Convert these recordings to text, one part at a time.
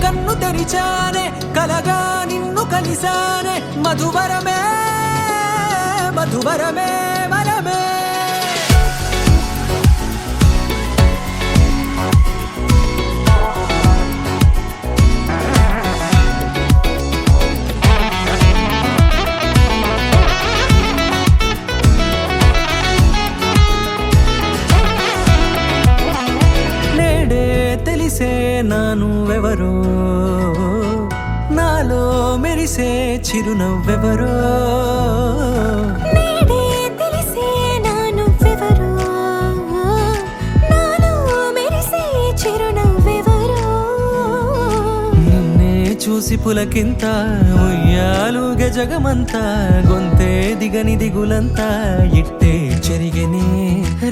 కన్ను తెరిచానే కలగా నిన్ను కలిసానే మధువరమే మధువరమే వరమే తెలిసే నానువెవరో నాలో మెరిసే చిరునవ్వెవరో నేడే తెలిసే నానువెవరో నాలో మెరిసే చిరునవ్వెవరో నిన్నే చూసి పులకింత ఉయ్యాలుగ జగమంతా గొంతే దిగని దిగులంతా ఇట్టే చెరిగెనే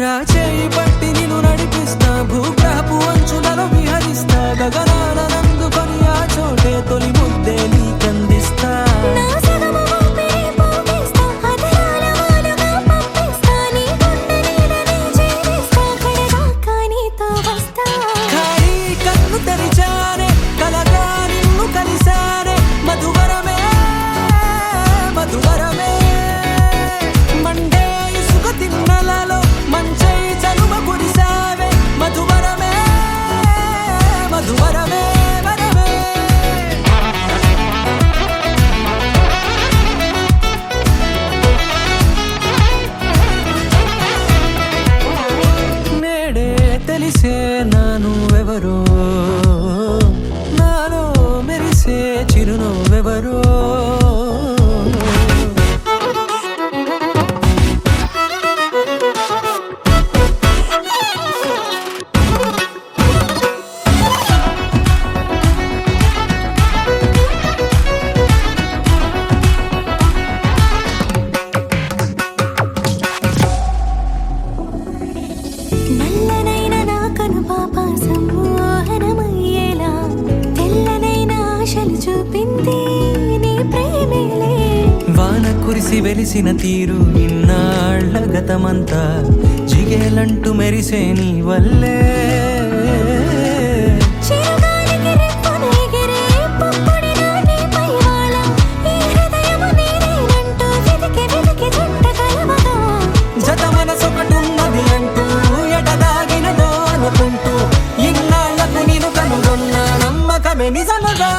రాచేయి పట్టి నిన్ను నడిపిస్తా భూగ్రహపు అంచులలో విహరిస్తా గగనాల నందుకొని ఆ చోటే తొలి ముద్దే నీకందిస్తా నా సగము ఊపిరి పోగిస్తా అధరాల వాలుగా పంపిస్తా నీ గుండె నీడనే చేరిస్తా కడదాకా నీతో వస్తా ఖాళీ కన్ను తెరిచానే కలగా నిన్ను కలిసానే మధువరమే మధువరమే మండే ఇసుక తిన్నలలో మంచై చలువ కురిసావే మధువరమే మధువరమే వరమే నేడే తెలిసే నానువెవరో నాలో మెరిసే చిరునవ్వెవరో నల్లనైన నా కనుపాప సమ్మోహనమయ్యేలా తెల్లనైన ఆశలు చూపింది నీ ప్రేమేలే వాన కురిసి వెలిసిన తీరు ఇన్నాళ్ల గతమంతా జిగేలంటూ మెరిసే నీ వల్లే చిరుగాలికి రెప్పను ఎగిరే పుప్పొడిలో నీ పైవాళ ఈ హృదయము నీదేనంటూ వెతికి వెతికి జంట కలవగా జత మనసొకటున్నది అంటూ ఎడదాగినదో అనుకుంటూ ఇన్నాళ్లకు నేను కనుగొన్న నమ్మకమే నిజమగా